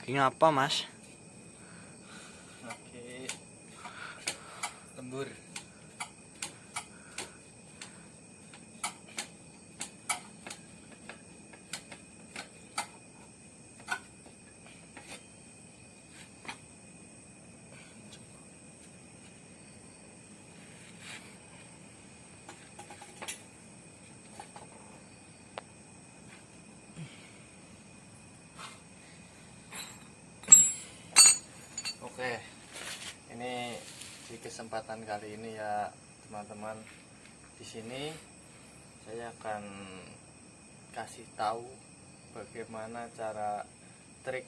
Ini apa, Mas? Oke, lembur. Oke, ini di kesempatan kali ini ya teman-teman, di sini saya akan kasih tahu bagaimana cara trik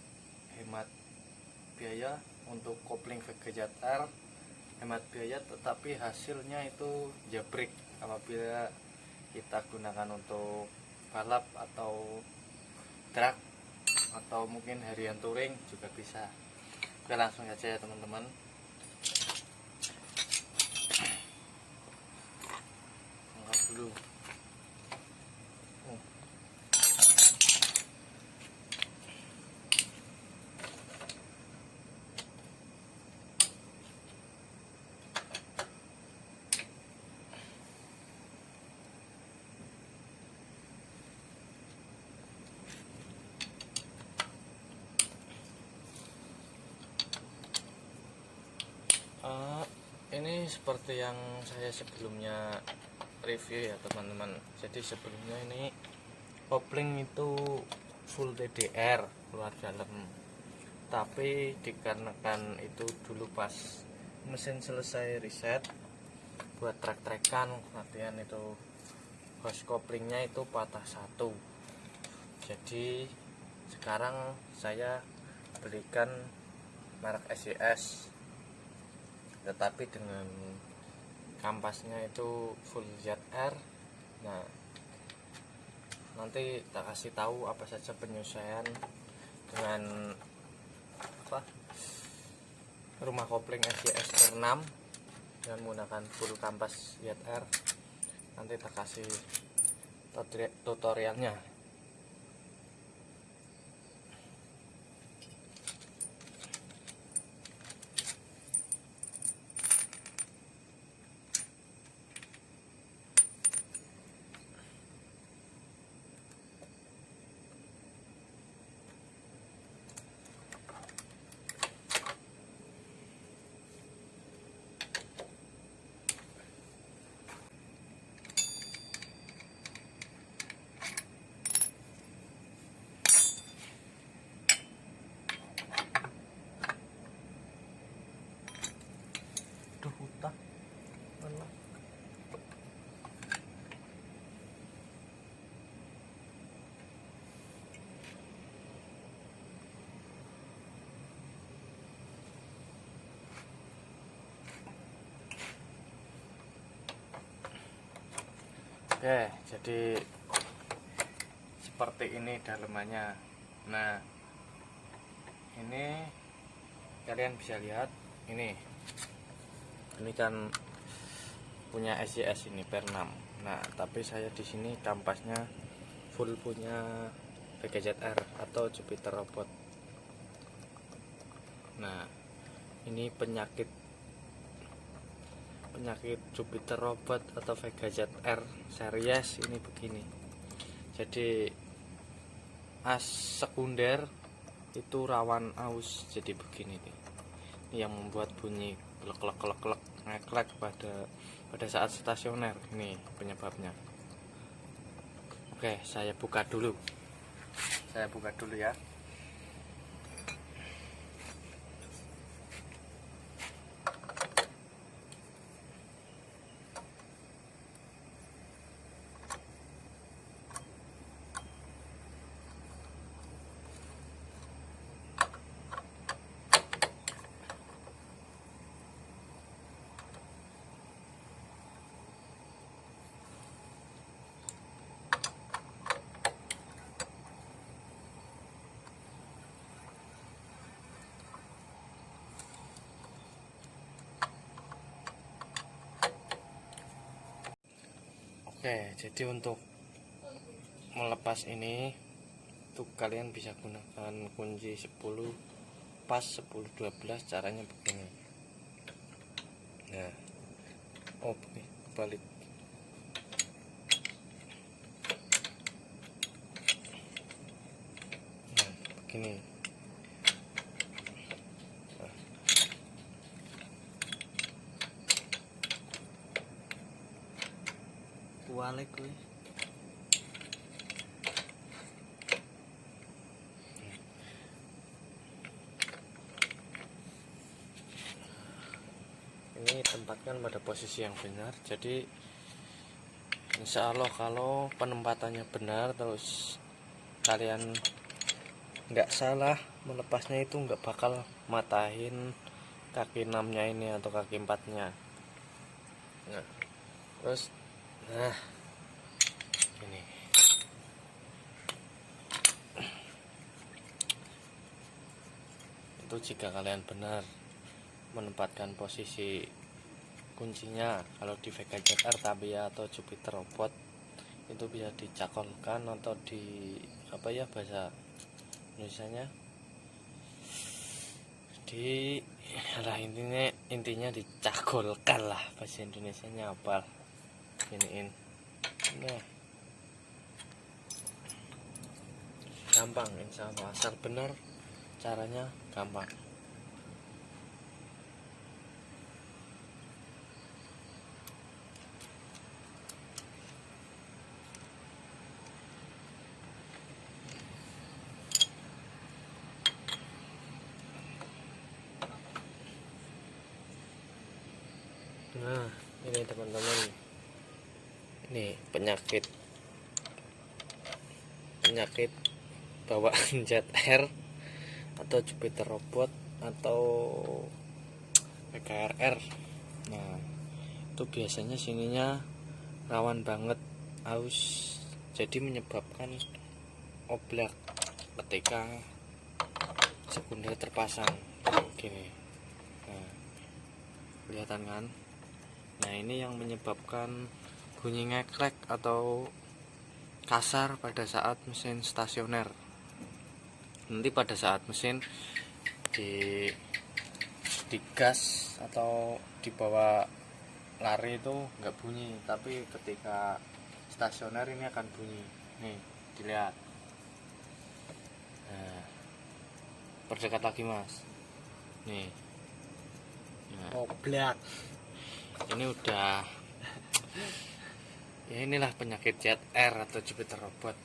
hemat biaya untuk kopling VGZ R. Hemat biaya tetapi hasilnya itu jabrik apabila kita gunakan untuk balap atau drag atau mungkin harian touring juga bisa. Oke, langsung aja ya teman-teman. Angkat dulu. Ini seperti yang saya sebelumnya review ya teman-teman. Jadi sebelumnya ini kopling itu full TDR luar dalam, tapi dikarenakan itu dulu pas mesin selesai reset buat trek-trekan, latihan itu hose koplingnya itu patah satu. Jadi sekarang saya berikan merek SES, tetapi dengan kampasnya itu full ZR. Nah, nanti tak kasih tahu apa saja penyesuaian dengan rumah kopling SES R6 dengan menggunakan full kampas ZR. Nanti tak kasih tutorialnya. Oke, jadi seperti ini dalemannya. Nah, ini kalian bisa lihat, ini kan punya SES ini per6. Nah, tapi saya di sini kampasnya full punya VGZ-R atau Jupiter Robot. Nah, ini penyakit Jupiter Robot atau VGZ-R series ini begini. Jadi as sekunder itu rawan aus, jadi begini nih. Ini yang membuat bunyi klek ngeklek pada saat stasioner. Ini penyebabnya. Oke, saya buka dulu ya. Oke, jadi untuk melepas ini itu kalian bisa gunakan kunci 10 pas 10 12. Caranya begini. Nah, oh begini, balik. Nah, begini. Kualik kuwi. Ini tempatkan pada posisi yang benar. Jadi insya Allah kalau penempatannya benar, terus kalian nggak salah melepasnya, itu nggak bakal matahin kaki 6-nya ini atau kaki 4-nya. Nah, terus ini itu jika kalian benar menempatkan posisi kuncinya. Kalau di Vega ZR Tamiya atau Jupiter Robot itu bisa dicakolkan atau di apa ya bahasa Indonesianya, di lah intinya dicakolkan lah, bahasa Indonesianya apa iniin. Nah, gampang insya Allah, asal benar caranya gampang. Nah, ini teman-teman, ini penyakit bawaan ZR atau Jupiter Robot atau PKRR. Nah, itu biasanya sininya rawan banget aus, jadi menyebabkan oblak ketika sekunder terpasang. Oke, nah, kelihatan kan? Nah, ini yang menyebabkan bunyi ngeklek atau kasar pada saat mesin stasioner. Nanti pada saat mesin digas atau dibawa lari itu nggak bunyi, tapi ketika stasioner ini akan bunyi. Nih, dilihat. Nah, perdekat lagi mas. Nih, nah, Oblak. ini udah ya, inilah penyakit ZR atau Jupiter Robot.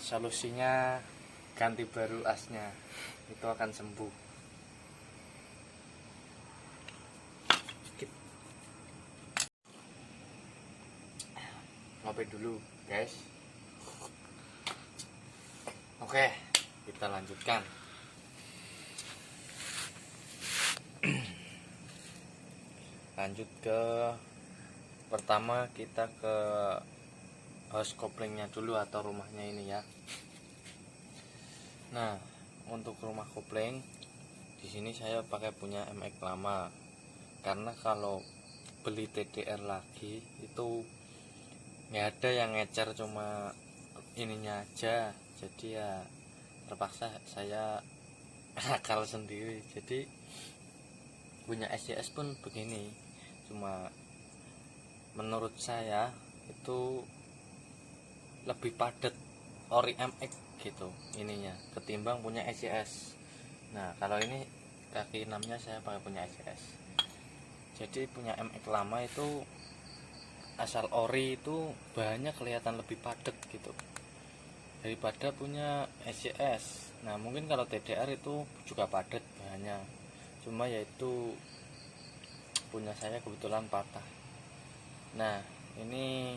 Solusinya ganti baru asnya, itu akan sembuh. Ngopi dulu guys. Oke, kita lanjutkan. Lanjut ke pertama, kita ke house couplingnya dulu atau rumahnya ini ya. Nah, untuk rumah kopling di sini saya pakai punya MX lama, karena kalau beli TDR lagi itu nggak ada yang ngecer, cuma ininya aja. Jadi ya terpaksa saya akal sendiri. Jadi punya SCS pun begini, cuma menurut saya itu lebih padat ori MX gitu ininya ketimbang punya SCS. Nah, kalau ini kaki 6-nya saya pakai punya SCS. Jadi punya MX lama itu asal ori itu bahannya kelihatan lebih padat gitu daripada punya SCS. Nah, mungkin kalau TDR itu juga padat bahannya, cuma yaitu punya saya kebetulan patah. Nah, ini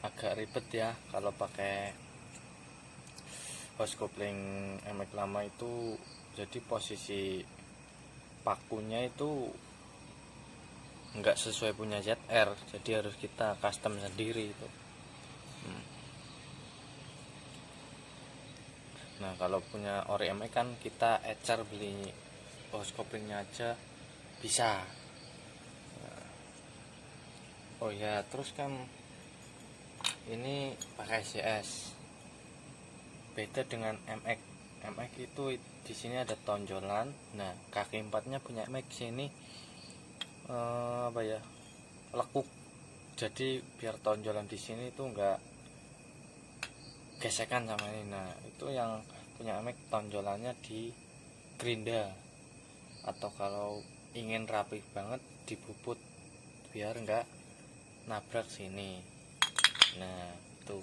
agak ribet ya kalau pakai house coupling MX lama itu. Jadi posisi pakunya itu enggak sesuai punya ZR, jadi harus kita custom sendiri itu. Nah, kalau punya ori MX kan kita ecer beli house couplingnya aja bisa. Oh ya, terus kan ini pakai CS. beda dengan MX. MX itu di sini ada tonjolan. Nah, kaki empatnya punya MX sini apa ya, lekuk. Jadi biar tonjolan di sini itu enggak gesekan sama ini. Nah, itu yang punya MX tonjolannya di gerinda, atau kalau ingin rapi banget dibubut biar enggak nabrak sini. Nah, itu.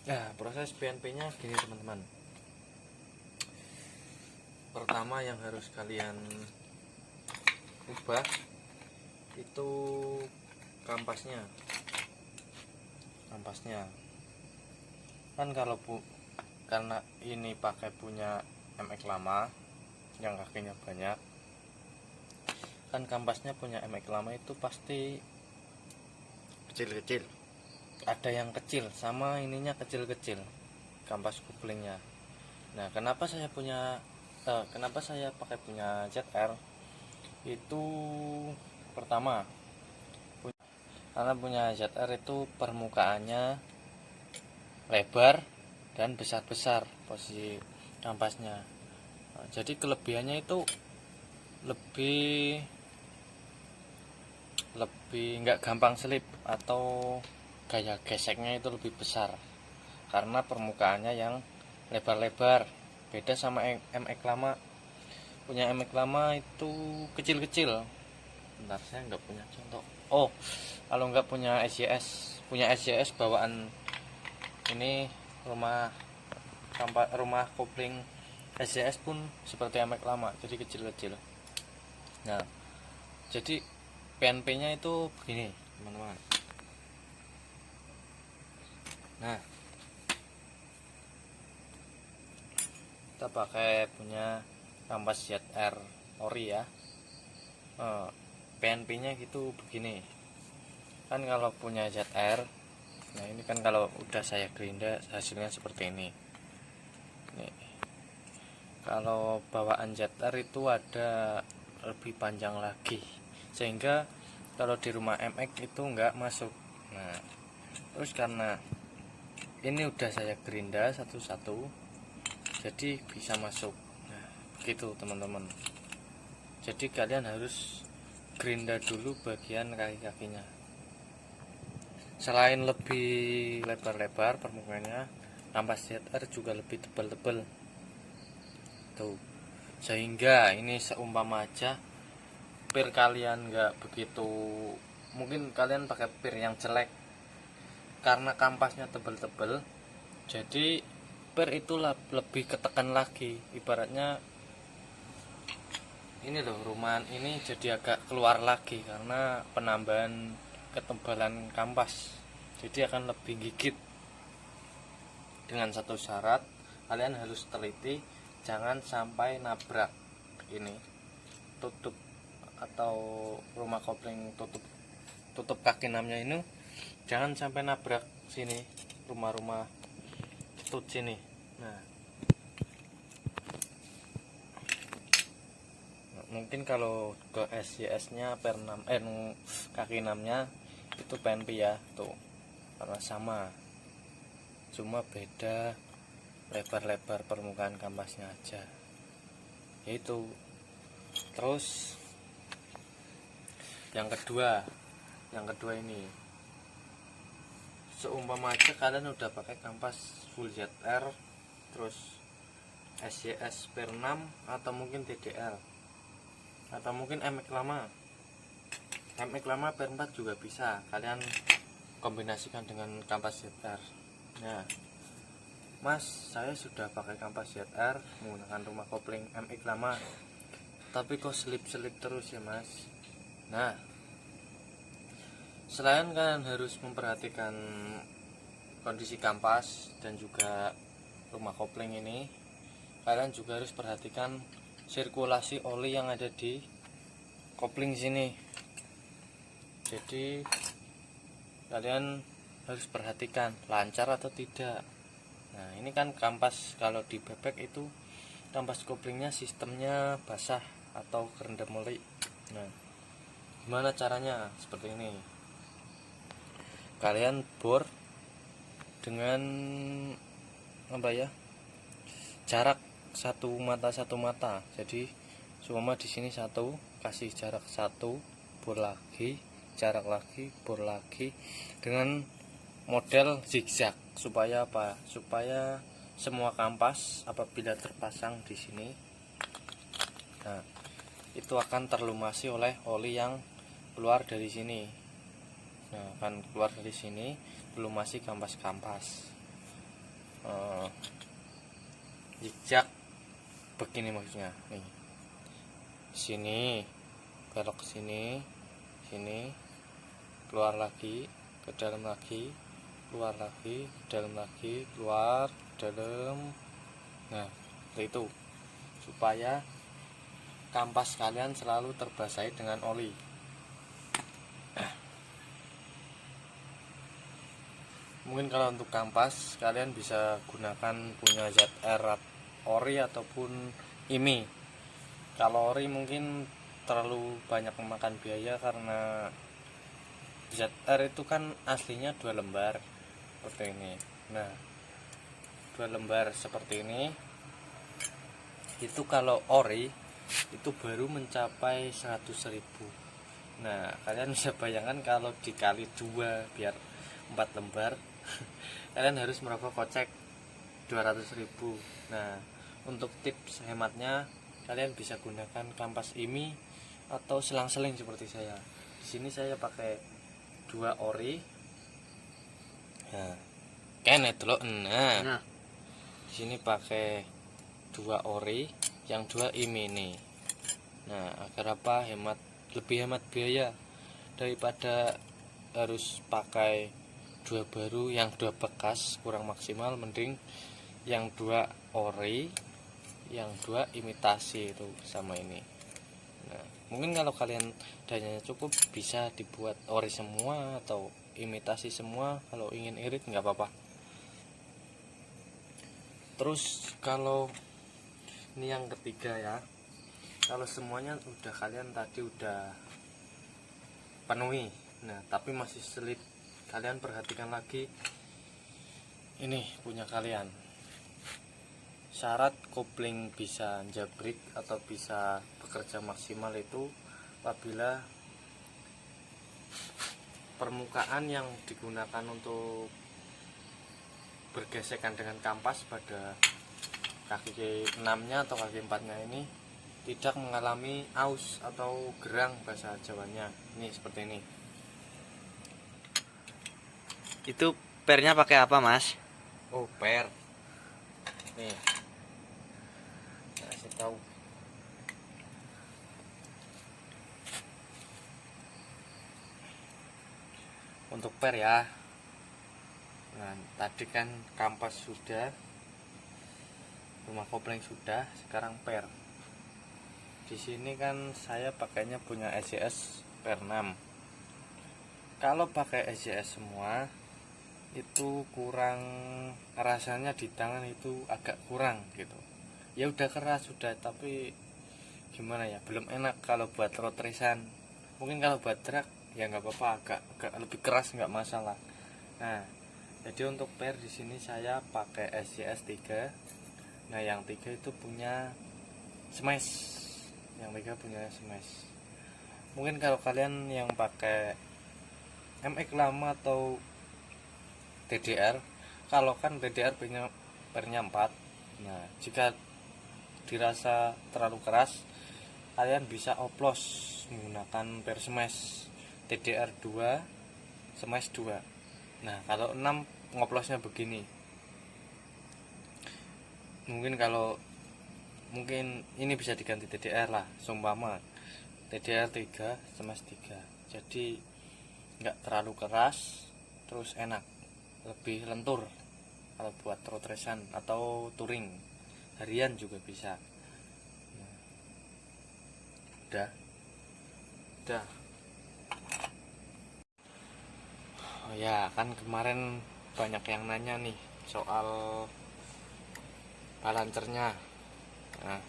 Nah, proses PNP nya gini teman-teman. Pertama yang harus kalian ubah itu kampasnya. Kan kalau karena ini pakai punya MX lama yang kakinya banyak, kan kampasnya punya MX lama itu pasti kecil-kecil. Ada yang kecil sama ininya kecil-kecil kampas couplingnya. Nah, kenapa saya pakai punya ZR itu? Pertama, karena punya ZR itu permukaannya lebar dan besar-besar posisi kampasnya. Nah, jadi kelebihannya itu lebih nggak gampang selip atau gaya geseknya itu lebih besar karena permukaannya yang lebar-lebar. Beda sama MX lama. Punya MX lama itu kecil-kecil. Bentar, saya nggak punya contoh. Oh, kalau nggak punya SJS bawaan ini rumah kopling SJS pun seperti MX lama, jadi kecil-kecil. Nah, jadi PNP nya itu begini teman-teman. Nah, kita pakai punya kampas ZR ori ya. PNP nya gitu begini. Kan kalau punya ZR, nah ini kan kalau udah saya gerinda hasilnya seperti ini. Nih, kalau bawaan ZR itu ada lebih panjang lagi, sehingga kalau di rumah MX itu nggak masuk. Nah, terus karena ini udah saya gerinda satu-satu, jadi bisa masuk. Nah, begitu teman-teman. Jadi kalian harus gerinda dulu bagian kaki-kakinya. Selain lebih lebar-lebar permukaannya, kampas ZR juga lebih tebal-tebal tuh, sehingga ini seumpama aja pir kalian nggak begitu, mungkin kalian pakai pir yang jelek karena kampasnya tebal-tebal, jadi pir itu lebih ketekan lagi. Ibaratnya ini loh, rumahan ini jadi agak keluar lagi karena penambahan ketebalan kampas, jadi akan lebih gigit. Dengan satu syarat, kalian harus teliti jangan sampai nabrak ini tutup atau rumah kopling tutup kaki enamnya ini, jangan sampai nabrak sini rumah-rumah tut sini. Nah, mungkin kalau ke SJS nya per 6 kaki 6 nya itu PNP ya tuh, karena sama, cuma beda lebar-lebar permukaan kampasnya aja yaitu. Terus yang kedua ini, seumpama aja kalian udah pakai kampas full ZR terus SJS per 6 atau mungkin TDL atau mungkin MX lama per 4 juga bisa kalian kombinasikan dengan kampas ZR. Nah, Mas, saya sudah pakai kampas ZR menggunakan rumah kopling MX lama, tapi kok selip-selip terus ya Mas. Nah, selain kalian harus memperhatikan kondisi kampas dan juga rumah kopling ini, kalian juga harus perhatikan sirkulasi oli yang ada di kopling sini. Jadi kalian harus perhatikan lancar atau tidak. Nah, ini kan kampas kalau di bebek itu kampas koplingnya sistemnya basah atau kerendam oli. Nah, gimana caranya? Seperti ini. Kalian bor dengan apa ya, jarak satu mata. Jadi seumpama di sini satu, kasih jarak satu, bor lagi, jarak lagi, bor lagi, dengan model zigzag. Supaya apa? Supaya semua kampas apabila terpasang di sini, nah itu akan terlumasi oleh oli yang keluar dari sini. Nah, akan keluar dari sini, melumasi kampas-kampas. Zigzag begini maksudnya. Nih, sini belok ke sini, sini, keluar lagi, ke dalam lagi, keluar lagi, dalam lagi, keluar, dalam. Nah, itu supaya kampas kalian selalu terbasahi dengan oli. Mungkin kalau untuk kampas kalian bisa gunakan punya ZR ori ataupun IMI. Kalau ori mungkin terlalu banyak memakan biaya karena ZR itu kan aslinya 2 lembar seperti ini. Nah, 2 lembar seperti ini itu kalau ori itu baru mencapai 100.000. Nah, kalian bisa bayangkan kalau dikali 2 biar 4 lembar kalian harus merogoh kocek 200.000. Nah, untuk tips hematnya kalian bisa gunakan kampas IMI atau selang-seling seperti saya. Di sini saya pakai 2 ori. Nah, kene delok. Nah, di sini pakai 2 ori, yang 2 IMI ini. Nah, agar apa? Lebih hemat biaya daripada harus pakai 2 baru, yang 2 bekas kurang maksimal. Mending yang 2 ori, yang 2 imitasi itu sama ini. Nah, mungkin kalau kalian dananya cukup bisa dibuat ori semua atau imitasi semua. Kalau ingin irit nggak apa-apa. Terus kalau ini yang ketiga ya, kalau semuanya udah kalian tadi udah penuhi, nah tapi masih sulit, kalian perhatikan lagi ini punya kalian. Syarat kopling bisa jabrik atau bisa bekerja maksimal itu apabila permukaan yang digunakan untuk bergesekan dengan kampas pada kaki 6-nya atau kaki 4-nya ini tidak mengalami aus atau gerang bahasa Jawanya. Ini seperti ini. Itu pernya pakai apa, Mas? Oh, per. Nih. Kasih tahu. Untuk per ya. Nah, tadi kan kampas sudah, rumah kopling sudah, sekarang per. Di sini kan saya pakainya punya SCS per 6. Kalau pakai SCS semua itu kurang, rasanya di tangan itu agak kurang gitu. Ya udah keras sudah, tapi gimana ya, belum enak kalau buat road race-an. Mungkin kalau buat track ya nggak apa-apa, agak lebih keras nggak masalah. Nah, jadi untuk per di sini saya pakai SCS 3. Nah, yang 3 itu punya smash. Yang 3 punya smash. Mungkin kalau kalian yang pakai MX lama atau TDR, kalau kan TDR pernya 4. Nah, jika dirasa terlalu keras, kalian bisa oplos menggunakan per smash TDR 2 smash 2. Nah, kalau 6 ngoplosnya begini. Mungkin ini bisa diganti TDR lah, seumpama TDR 3 smash 3. Jadi nggak terlalu keras, terus enak, lebih lentur kalau buat road race-an atau touring harian juga bisa. Nah, udah oh ya, kan kemarin banyak yang nanya nih soal balancernya. Nah,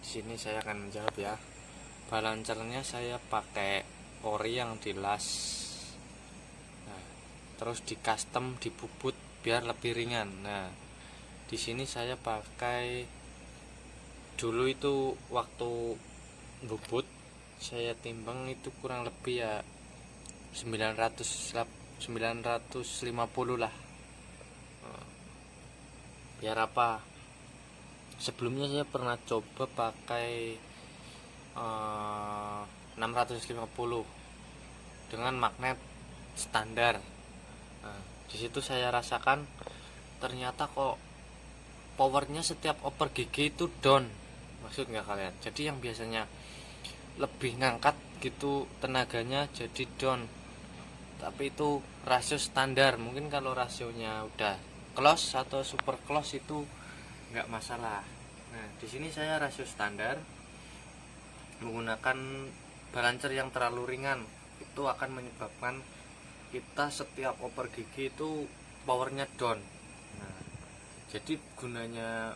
di sini saya akan menjawab ya. Balancernya saya pakai ori yang dilas, nah, terus di custom, dibubut biar lebih ringan. Nah, di sini saya pakai, dulu itu waktu bubut saya timbang itu kurang lebih ya 950 lah. Biar apa? Sebelumnya saya pernah coba pakai 650 dengan magnet standar. Nah, di situ saya rasakan ternyata kok powernya setiap oper gigi itu down. Maksud nggak kalian? Jadi yang biasanya lebih ngangkat gitu tenaganya jadi down. Tapi itu rasio standar. Mungkin kalau rasionya udah close atau super close itu nggak masalah. Nah, di sini saya rasio standar menggunakan balancer yang terlalu ringan. Itu akan menyebabkan kita setiap oper gigi itu powernya down. Nah, jadi gunanya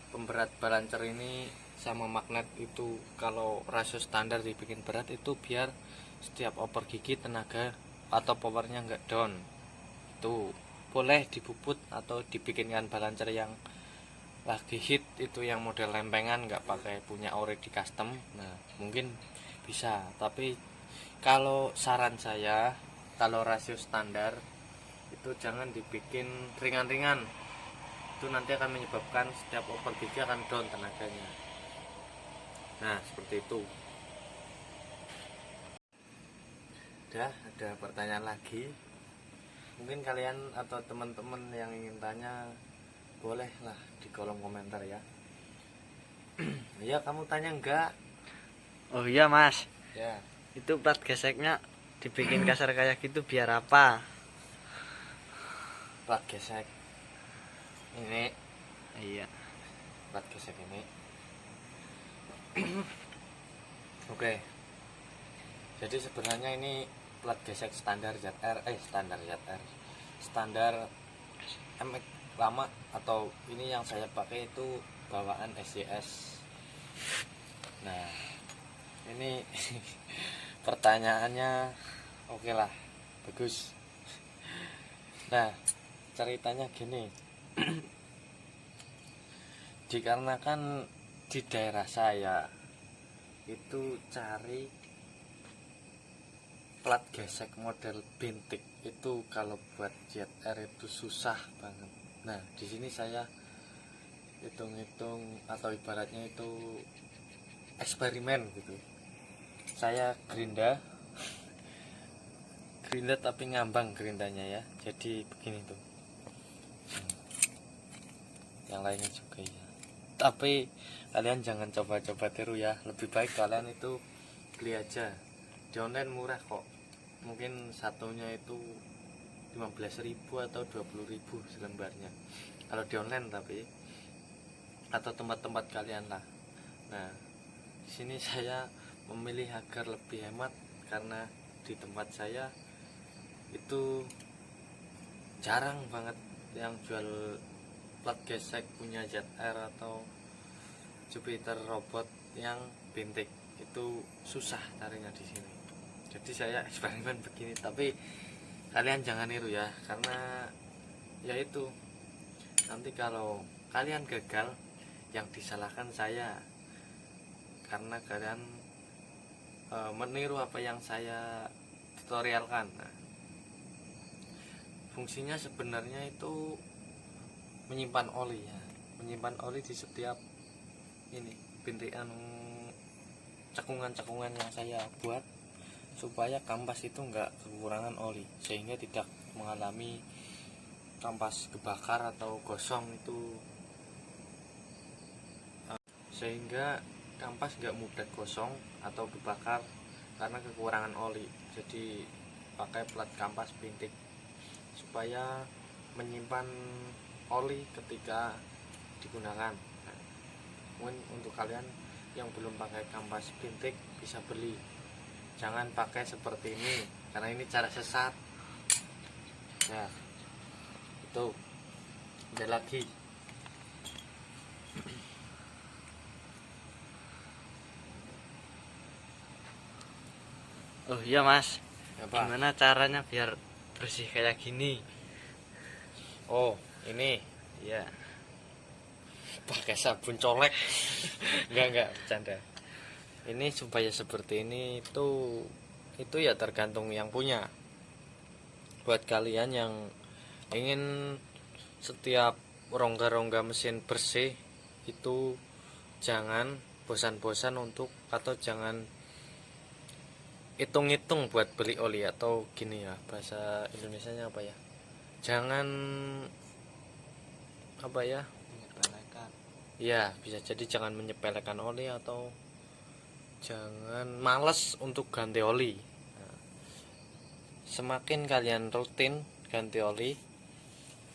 pemberat balancer ini sama magnet itu, kalau rasio standar dibikin berat itu biar setiap oper gigi tenaga atau powernya nggak down. Itu boleh dibubut atau dibikinkan balancer yang lagi hit, itu yang model lempengan, nggak pakai punya ori di custom. Nah, mungkin bisa, tapi kalau saran saya, kalau rasio standar itu jangan dibikin ringan-ringan. Itu nanti akan menyebabkan setiap oper gigi akan down tenaganya. Nah, seperti itu. Udah, ada pertanyaan lagi? Mungkin kalian atau teman-teman yang ingin tanya bolehlah di kolom komentar ya. Ya, kamu tanya enggak? Oh iya mas, Ya, itu plat geseknya dibikin kasar kayak gitu biar apa? plat gesek. Ini Iya. plat gesek ini. Oke. Jadi sebenarnya ini plat gesek standar ZR, standar MX lama, atau ini yang saya pakai itu bawaan SCS. Nah, ini pertanyaannya oke lah, bagus. Nah, ceritanya gini. Dikarenakan di daerah saya itu cari plat gesek model bintik itu kalau buat ZR itu susah banget. Nah, di sini saya hitung-hitung atau ibaratnya itu eksperimen gitu. Saya gerinda tapi ngambang gerindanya ya. Jadi begini tuh. Yang lainnya juga ya. Tapi kalian jangan coba-coba tiru ya. Lebih baik kalian itu beli aja. Di online murah kok. Mungkin satunya itu 15.000 atau 20.000 selembarnya. Kalau di online tapi, atau tempat-tempat kalian lah. Nah, di sini saya memilih agar lebih hemat karena di tempat saya itu jarang banget yang jual plat gesek punya ZR atau Jupiter robot yang bintik. Itu susah carinya di sini. Jadi saya eksperimen begini, tapi kalian jangan niru ya, karena ya itu nanti kalau kalian gagal yang disalahkan saya, karena kalian meniru apa yang saya tutorialkan. Nah, fungsinya sebenarnya itu menyimpan oli ya, menyimpan oli di setiap ini bintikan cekungan-cekungan yang saya buat, supaya kampas itu enggak kekurangan oli, sehingga tidak mengalami kampas kebakar atau gosong itu, sehingga kampas enggak mudah gosong atau kebakar karena kekurangan oli. Jadi pakai plat kampas bintik supaya menyimpan oli ketika digunakan. Nah, mungkin untuk kalian yang belum pakai kampas bintik bisa beli. Jangan pakai seperti ini karena ini cara sesat. Ya, itu ada lagi. Oh iya mas, Apa? gimana caranya biar bersih kayak gini? Oh, ini Ya, pakai sabun colek. Enggak, bercanda. Ini supaya seperti ini itu ya tergantung yang punya. Buat kalian yang ingin setiap rongga-rongga mesin bersih, itu jangan bosan-bosan untuk, atau jangan hitung-hitung buat beli oli, atau gini ya, bahasa Indonesianya apa ya, jangan apa ya, menyepelekan. ya bisa jadi jangan menyepelekan oli, atau jangan males untuk ganti oli. Nah, semakin kalian rutin ganti oli,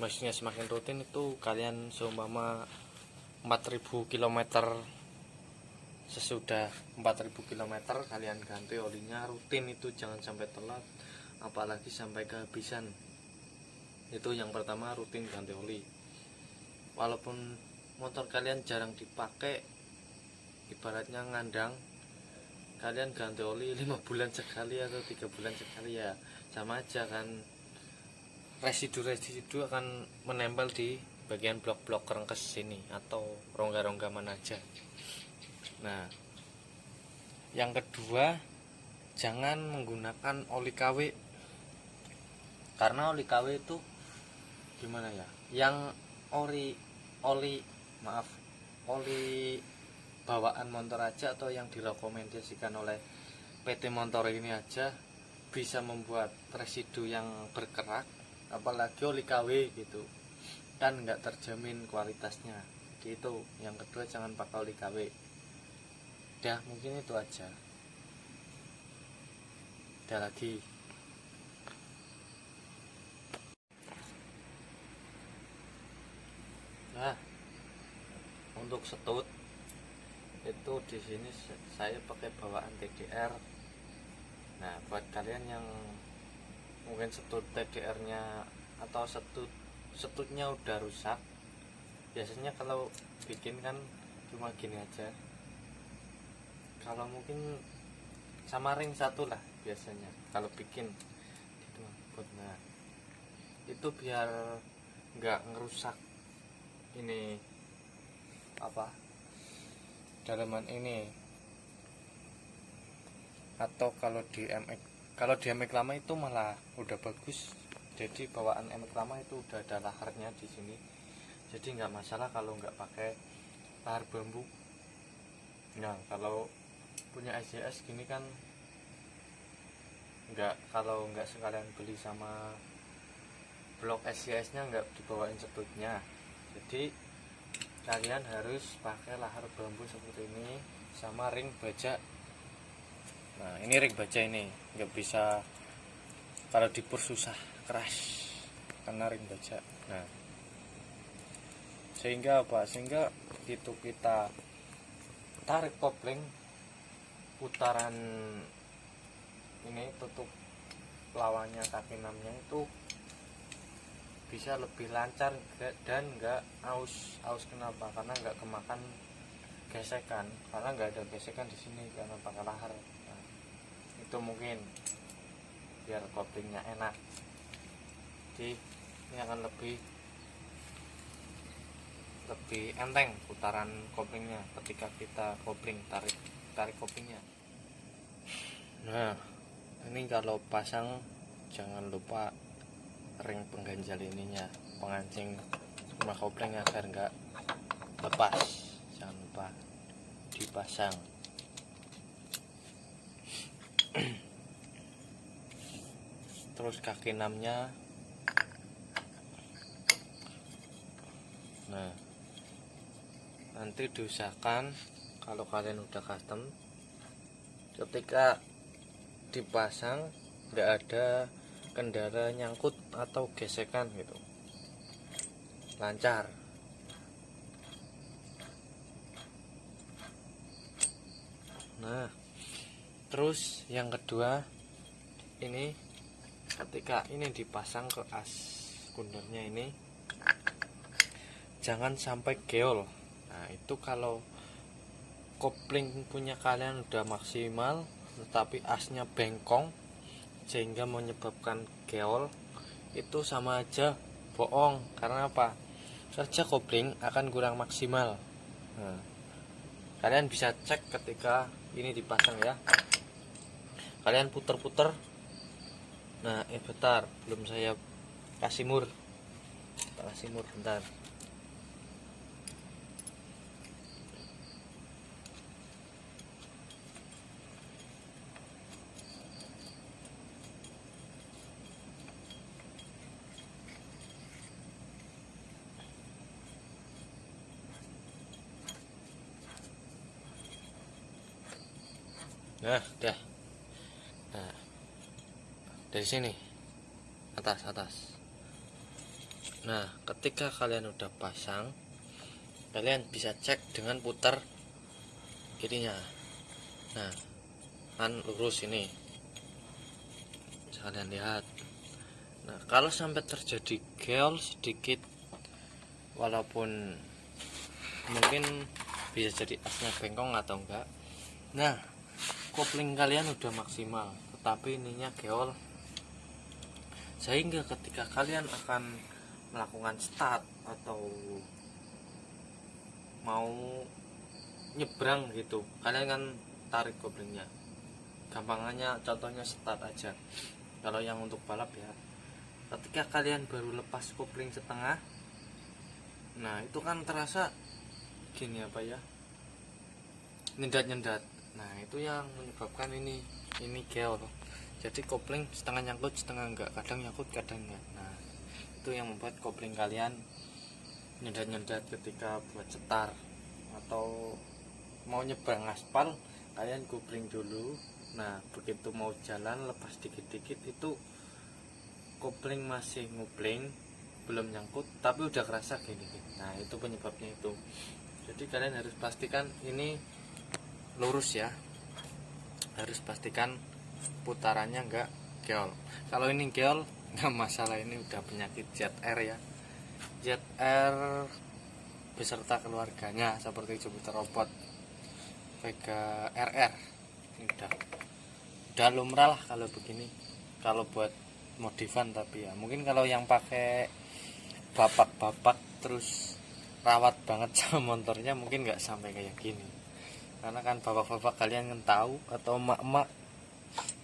maksudnya semakin rutin itu kalian seumpama 4000 km, sesudah 4000 km kalian ganti olinya rutin, itu jangan sampai telat, apalagi sampai kehabisan. Itu yang pertama, rutin ganti oli. Walaupun motor kalian jarang dipakai, ibaratnya ngandang, kalian ganti oli 5 bulan sekali atau 3 bulan sekali, ya sama aja kan, residu-residu akan menempel di bagian blok-blok kerengkes sini atau rongga-rongga mana aja. Nah, yang kedua, jangan menggunakan oli KW, karena oli KW itu gimana ya, yang oli bawaan motor aja, atau yang direkomendasikan oleh PT Motor ini aja bisa membuat residu yang berkerak, apalagi oli KW gitu, kan nggak terjamin kualitasnya gitu. Yang kedua, jangan pakai oli KW. Udah, mungkin itu aja. Ada lagi. Nah, untuk setut itu di sini saya pakai bawaan TDR. Nah, buat kalian yang mungkin setut TDR-nya atau setutnya udah rusak, biasanya kalau bikin kan cuma gini aja. Kalau mungkin sama ring satu lah biasanya kalau bikin gitu. Nah, itu biar nggak ngerusak ini apa, dalaman ini. Atau kalau di MX lama itu malah udah bagus, jadi bawaan MX lama itu udah ada laharnya di sini, jadi nggak masalah kalau nggak pakai lahar bambu. Nah, kalau punya SJS gini kan kalau nggak sekalian beli sama blok SJS nya nggak dibawain setutnya, jadi kalian harus pakai lahar bambu seperti ini sama ring baja. Nah, ini ring baja ini nggak bisa, kalau dipur susah, keras karena ring baja. Nah, sehingga itu kita tarik kopling, putaran ini tutup lawannya kaki 6-nya itu bisa lebih lancar dan nggak aus. Kenapa? Karena nggak kemakan gesekan, karena nggak ada gesekan di sini karena pakai lahar. Nah, itu mungkin biar koplingnya enak, jadi ini akan lebih enteng putaran koplingnya ketika kita kopling, tarik koplingnya. Nah, ini kalau pasang jangan lupa ring pengganjal ininya, pengancing sama kopling agar nggak lepas, jangan lupa dipasang. Terus kaki 6-nya, nah nanti diusahakan kalau kalian udah custom, ketika dipasang nggak ada kendala nyangkut atau gesekan gitu, lancar. Nah, terus yang kedua, ini ketika ini dipasang ke as kundernya ini jangan sampai geol. Nah, itu kalau kopling punya kalian udah maksimal tetapi asnya bengkong sehingga menyebabkan geol, itu sama aja bohong. Karena apa? Kerja kopling akan kurang maksimal. Nah, kalian bisa cek ketika ini dipasang ya. Kalian puter-puter. Nah, bentar, belum saya kasih mur. Kasih mur bentar. Nah, udah. Nah, dari sini atas. Nah, ketika kalian udah pasang, kalian bisa cek dengan putar kirinya. Nah, kan lurus ini. Bisa kalian lihat. Nah, kalau sampai terjadi geol sedikit, walaupun mungkin bisa jadi asnya bengkong atau enggak. Nah, kopling kalian udah maksimal, tetapi ininya geol, sehingga ketika kalian akan melakukan start atau mau nyebrang gitu, kalian kan tarik koplingnya. Gampangannya contohnya start aja. Kalau yang untuk balap ya, ketika kalian baru lepas kopling setengah, nah itu kan terasa gini apa ya, nyendat. Nah itu yang menyebabkan ini geol. Jadi kopling setengah nyangkut setengah enggak, kadang nyangkut kadang enggak. Nah itu yang membuat kopling kalian nyendat ketika buat setar atau mau nyebrang aspal. Kalian kopling dulu. Nah begitu mau jalan lepas dikit-dikit itu kopling masih ngupling, belum nyangkut tapi udah kerasa gini. Nah itu penyebabnya itu. Jadi kalian harus pastikan ini lurus ya, harus pastikan putarannya enggak geol. Kalau ini geol nggak masalah, ini udah penyakit ZR ya, ZR beserta keluarganya seperti Jupiter Robot, Vega RR. Ini udah lumrah lah kalau begini, kalau buat modifan. Tapi ya mungkin kalau yang pakai bapak terus rawat banget sama motornya mungkin nggak sampai kayak gini, karena kan bapak-bapak kalian kan tahu, atau emak-emak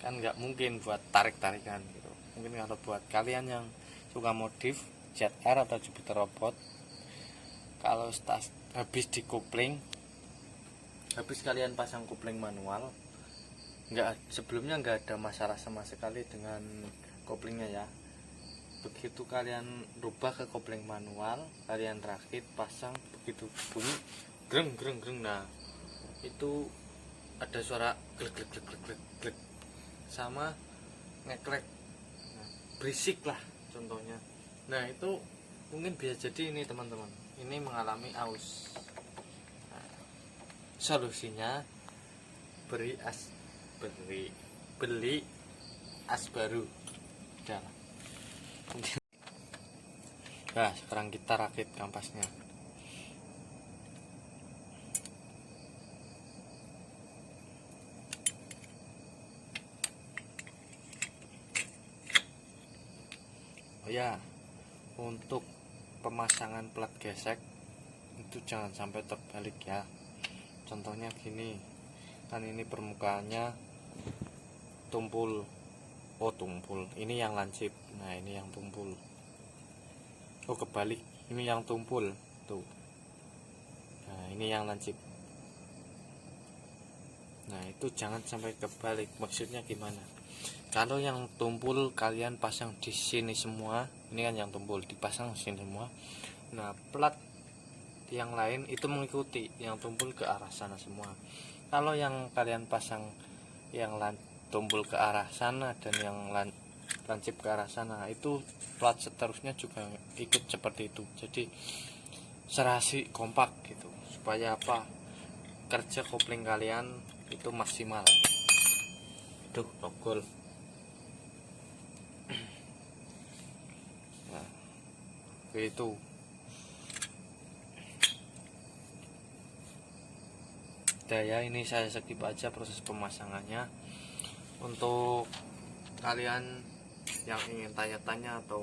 kan nggak mungkin buat tarik-tarikan gitu. Mungkin kalau buat kalian yang suka modif ZR atau Jupiter Robot, kalau habis di kopling, habis kalian pasang kopling manual, sebelumnya nggak ada masalah sama sekali dengan koplingnya ya. Begitu kalian rubah ke kopling manual, kalian rakit pasang, begitu bunyi greng, nah itu ada suara glek sama ngeklek, nah, berisik lah contohnya. Nah itu mungkin bisa jadi ini teman-teman, ini mengalami aus. Nah, solusinya beli as baru. Udah. Nah sekarang kita rakit kampasnya. Oh ya, untuk pemasangan plat gesek itu jangan sampai terbalik ya. Contohnya gini, kan ini permukaannya tumpul. Oh tumpul, ini yang lancip. Nah ini yang tumpul. Oh kebalik, ini yang tumpul tuh. Nah ini yang lancip. Nah itu jangan sampai kebalik. Maksudnya gimana? Kalau yang tumpul kalian pasang di sini semua, ini kan yang tumpul dipasang di sini semua. Nah plat yang lain itu mengikuti yang tumpul ke arah sana semua. Kalau yang kalian pasang yang tumpul ke arah sana dan yang lancip ke arah sana, itu plat seterusnya juga ikut seperti itu. Jadi serasi kompak gitu, supaya apa, kerja kopling kalian itu maksimal. Duh rogol. Nah itu ya, ini saya skip aja proses pemasangannya. Untuk kalian yang ingin tanya-tanya atau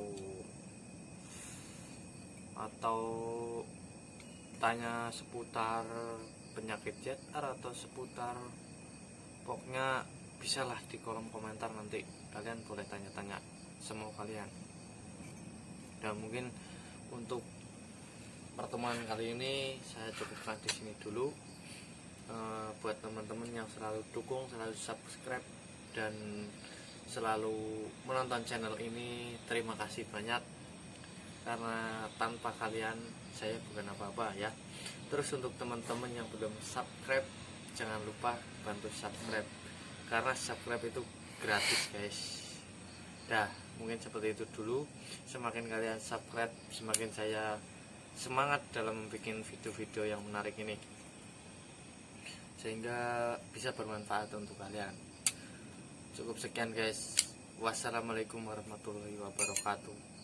atau tanya seputar penyakit ZR atau seputar, pokoknya bisalah di kolom komentar, nanti kalian boleh tanya-tanya semua kalian. Dan mungkin untuk pertemuan kali ini saya cukupkan di sini dulu. Buat teman-teman yang selalu dukung, selalu subscribe dan selalu menonton channel ini, terima kasih banyak, karena tanpa kalian saya bukan apa-apa ya. Terus untuk teman-teman yang belum subscribe, jangan lupa bantu subscribe, karena subscribe itu gratis guys. Dah, mungkin seperti itu dulu. Semakin kalian subscribe, semakin saya semangat dalam bikin video-video yang menarik ini, sehingga bisa bermanfaat untuk kalian. Cukup sekian guys. Wassalamualaikum warahmatullahi wabarakatuh.